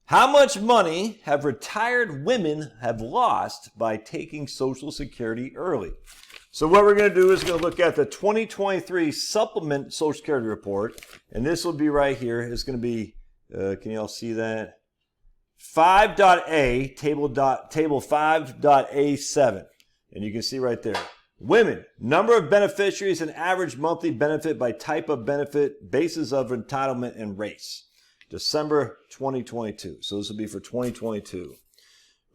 How much money have retired women have lost by taking Social Security early? So what we're going to do is going to look at the 2023 Supplement Social Security Report. And this will be right here. It's going to be, can you all see that? 5.A, table 5.A7. And you can see right there. Women, number of beneficiaries and average monthly benefit by type of benefit, basis of entitlement, and race. December 2022. So this will be for 2022.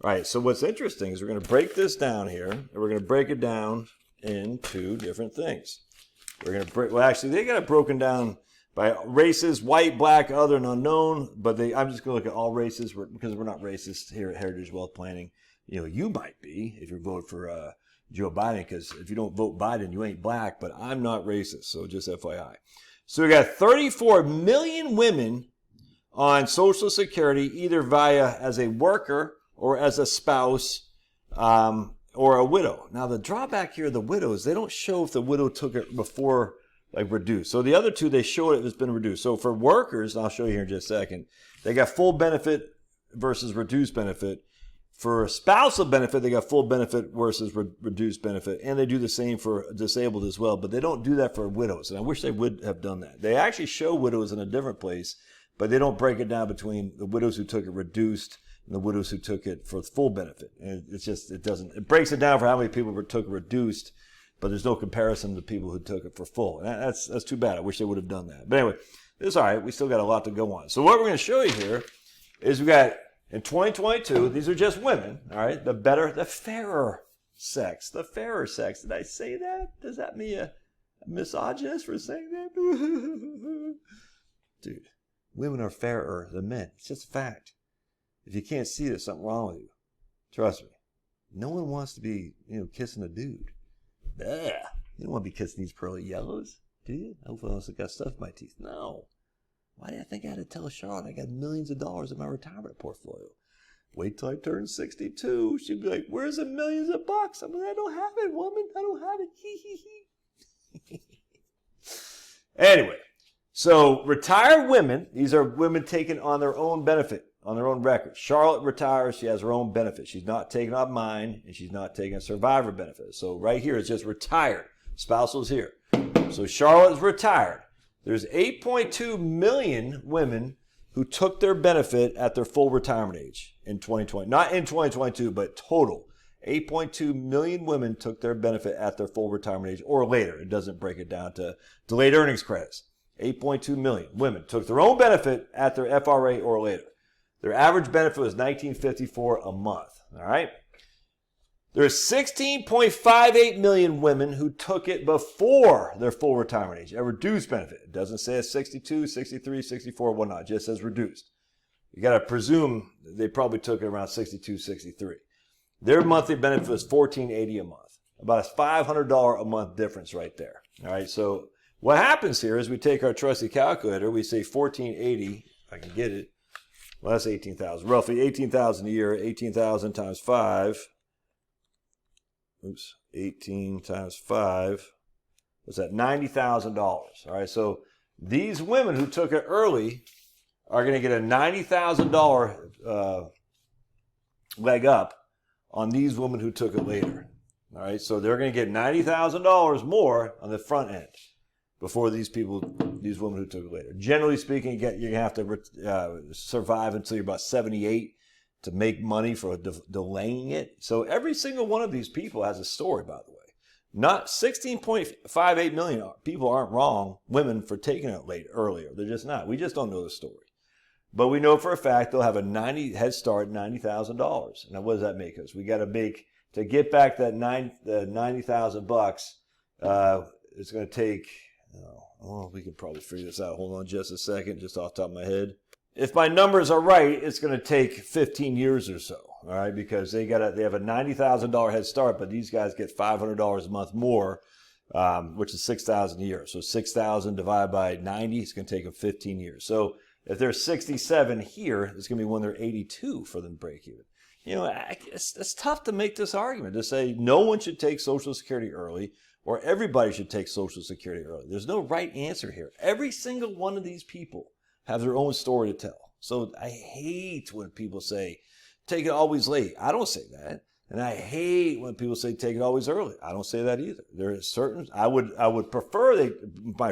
All right, so what's interesting is we're going to break this down here, and we're going to break it down into different things. We're going to break, well, actually, they got it broken down by races, white, black, other, and unknown, but I'm just going to look at all races because we're not racist here at Heritage Wealth Planning. You know, you might be if you vote for Joe Biden, because if you don't vote Biden, you ain't black, but I'm not racist, so just FYI. So we got 34 million women on Social Security, either via as a worker or as a spouse or a widow. Now, the drawback here, the widows, they don't show if the widow took it before, like, reduced. So the other two, they show it if it's been reduced. So for workers, and I'll show you here in just a second, they got full benefit versus reduced benefit. For spousal benefit, they got full benefit versus reduced benefit. And they do the same for disabled as well. But they don't do that for widows. And I wish they would have done that. They actually show widows in a different place, but they don't break it down between the widows who took it reduced and the widows who took it for full benefit. And it's just, it breaks it down for how many people took it reduced, but there's no comparison to the people who took it for full. And that's too bad. I wish they would have done that. But anyway, it's all right. We still got a lot to go on. So what we're going to show you here is we got, in 2022, these are just women, all right? The fairer sex. The fairer sex. Did I say that? Does that mean a misogynist for saying that? Dude, women are fairer than men. It's just a fact. If you can't see, there's something wrong with you. Trust me. No one wants to be, kissing a dude. Ugh. You don't want to be kissing these pearly yellows, do you? Hopefully, unless I got stuff in my teeth. No. Why did I think I had to tell Charlotte I got millions of dollars in my retirement portfolio? Wait till I turn 62. She'd be like, where's the millions of bucks? I'm like, I don't have it, woman. I don't have it. Anyway, so retired women, these are women taken on their own benefit, on their own record. Charlotte retires. She has her own benefit. She's not taking on mine, and she's not taking a survivor benefit. So right here, it's just retired. Spousal's here. So Charlotte is retired. There's 8.2 million women who took their benefit at their full retirement age in 2020. Not in 2022, but total. 8.2 million women took their benefit at their full retirement age or later. It doesn't break it down to delayed earnings credits. 8.2 million women took their own benefit at their FRA or later. Their average benefit was $19.54 a month. All right. There's 16.58 million women who took it before their full retirement age, a reduced benefit. It doesn't say it's 62, 63, 64, whatnot. It just says reduced. You got to presume they probably took it around 62, 63. Their monthly benefit was $14.80 a month, about a $500 a month difference right there. All right, so what happens here is we take our trusty calculator, we say $14.80, if I can get it. Well, that's $18,000, roughly $18,000 a year, 18,000 times 5. Oops, 18 times 5, what's that, $90,000. All right, so these women who took it early are going to get a $90,000 leg up on these women who took it later. All right, so they're going to get $90,000 more on the front end before these women who took it later. Generally speaking, you're going to have to survive until you're about 78 to make money for delaying it. So every single one of these people has a story, by the way. Not 16.58 million people aren't wrong, women, for taking it earlier. They're just not. We just don't know the story. But we know for a fact they'll have a head start, $90,000. Now, what does that make us? We got to make, to get back that $90,000, it's going to take, well, we can probably figure this out. Hold on just a second, just off the top of my head. If my numbers are right, it's going to take 15 years or so, all right, because they have a $90,000 head start, but these guys get $500 a month more, which is $6,000 a year. So 6,000 divided by 90 is going to take them 15 years. So if they're 67 here, it's going to be when they're 82 for them to break even. It's tough to make this argument to say no one should take Social Security early or everybody should take Social Security early. There's no right answer here. Every single one of these people have their own story to tell. So I hate when people say, take it always late. I don't say that. And I hate when people say, take it always early. I don't say that either. There is certain, I would prefer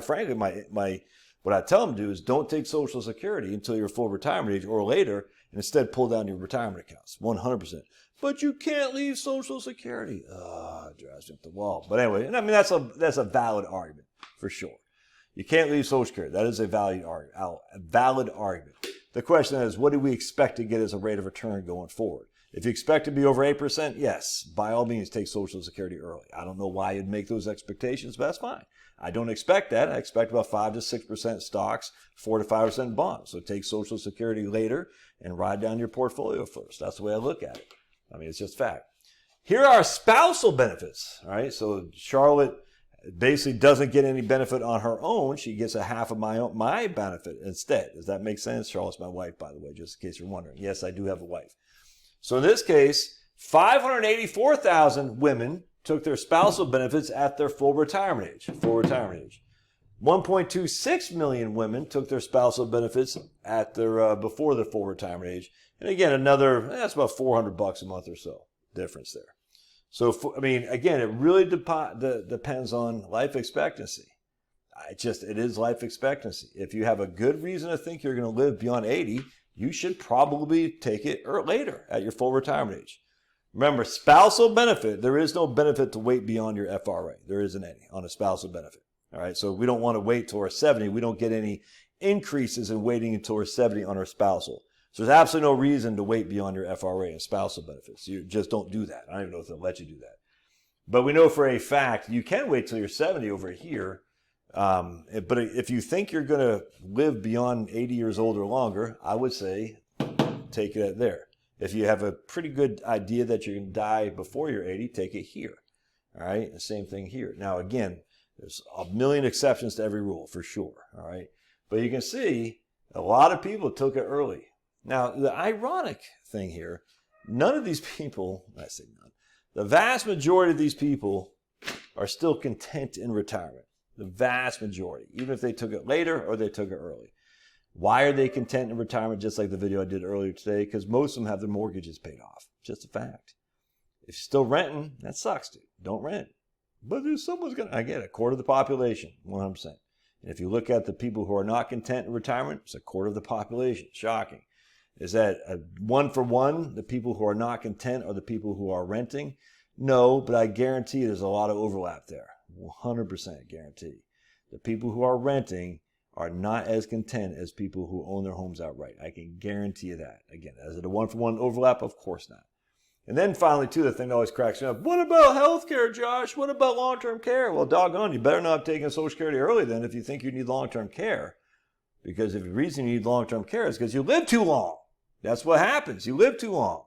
frankly, what I tell them to do is don't take Social Security until your full retirement age or later, and instead pull down your retirement accounts, 100%. But you can't leave Social Security. It drives me up the wall. But anyway, and I mean, that's a valid argument for sure. You can't leave Social Security. That is a valid argument. The question is, what do we expect to get as a rate of return going forward? If you expect to be over 8%, yes, by all means, take Social Security early. I don't know why you'd make those expectations, but that's fine. I don't expect that. I expect about 5 to 6% stocks, 4 to 5% bonds. So take Social Security later and ride down your portfolio first. That's the way I look at it. I mean, it's just fact. Here are spousal benefits. All right, so Charlotte basically doesn't get any benefit on her own. She gets a half of my benefit instead. Does that make sense? Charlotte's my wife, by the way, just in case you're wondering. Yes, I do have a wife. So in this case, 584,000 women took their spousal benefits at their full retirement age. 1.26 million women took their spousal benefits at their before their full retirement age. And again, that's about $400 a month or so difference there. So, I mean, again, it really depends on life expectancy. It is life expectancy. If you have a good reason to think you're going to live beyond 80, you should probably take it later at your full retirement age. Remember, spousal benefit, there is no benefit to wait beyond your FRA. There isn't any on a spousal benefit. All right, so we don't want to wait till we're 70. We don't get any increases in waiting until we're 70 on our spousal. So there's absolutely no reason to wait beyond your FRA and spousal benefits. You just don't do that. I don't even know if they'll let you do that. But we know for a fact you can wait till you're 70 over here. But if you think you're going to live beyond 80 years old or longer, I would say take it there. If you have a pretty good idea that you're going to die before you're 80, take it here. All right, the same thing here. Now, again, there's a million exceptions to every rule for sure. All right, but you can see a lot of people took it early. Now, the ironic thing here, none of these people, I say none, the vast majority of these people are still content in retirement. The vast majority, even if they took it later or they took it early. Why are they content in retirement, just like the video I did earlier today? Because most of them have their mortgages paid off. Just a fact. If you're still renting, that sucks, dude. Don't rent. But there's someone's going to, I get it, a quarter of the population, 100%. And if you look at the people who are not content in retirement, it's a quarter of the population. Shocking. Is that a 1-for-1? The people who are not content are the people who are renting? No, but I guarantee there's a lot of overlap there. 100% guarantee. The people who are renting are not as content as people who own their homes outright. I can guarantee you that. Again, is it a 1-for-1 overlap? Of course not. And then finally, too, the thing that always cracks me up, what about health care, Josh? What about long-term care? Well, doggone, you better not have taken Social Security early then if you think you need long-term care. Because if the reason you need long-term care is because you live too long. That's what happens. You live too long.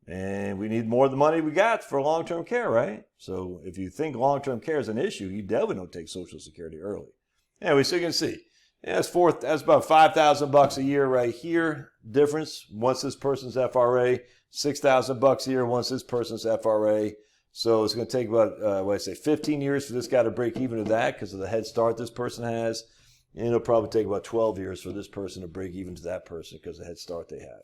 And we need more of the money we got for long-term care, right? So if you think long-term care is an issue, you definitely don't take Social Security early. Anyway, so you can see, that's about $5,000 a year right here. Difference once this person's FRA, $6,000 a year once this person's FRA. So it's going to take about, 15 years for this guy to break even to that because of the head start this person has. And it'll probably take about 12 years for this person to break even to that person because of the head start they have.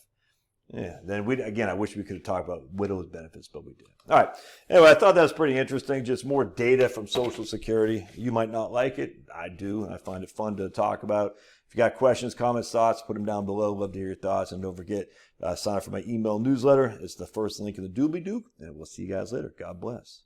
Yeah, then I wish we could have talked about widows benefits, but we did. All right. Anyway, I thought that was pretty interesting. Just more data from Social Security. You might not like it. I do. I find it fun to talk about. If you got questions, comments, thoughts, put them down below. Love to hear your thoughts. And don't forget, sign up for my email newsletter. It's the first link in the doobly-doo. And we'll see you guys later. God bless.